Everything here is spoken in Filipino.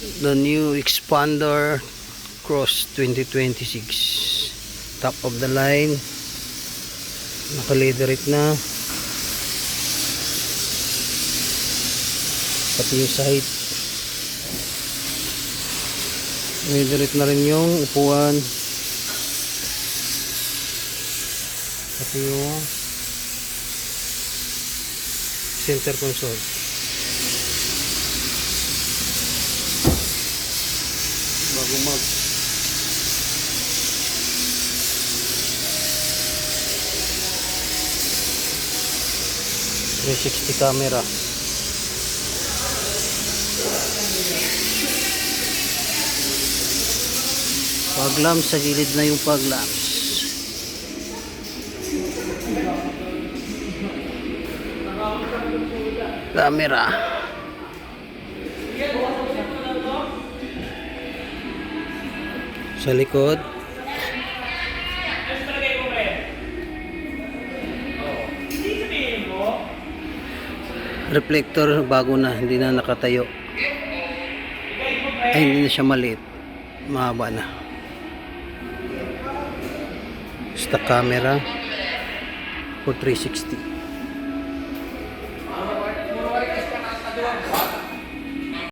The new Expander Cross 2026, top of the line, naka-leatherette na, pati yung side leatherette na rin yung upuan, pati yung center console. Bago mag 360 camera. Fog lamps, sa gilid na yung fog lamps. Camera. Sa likod, reflector bago na, hindi na nakatayo. Ay, hindi na siya maliit, mahaba na. Stock camera for 360.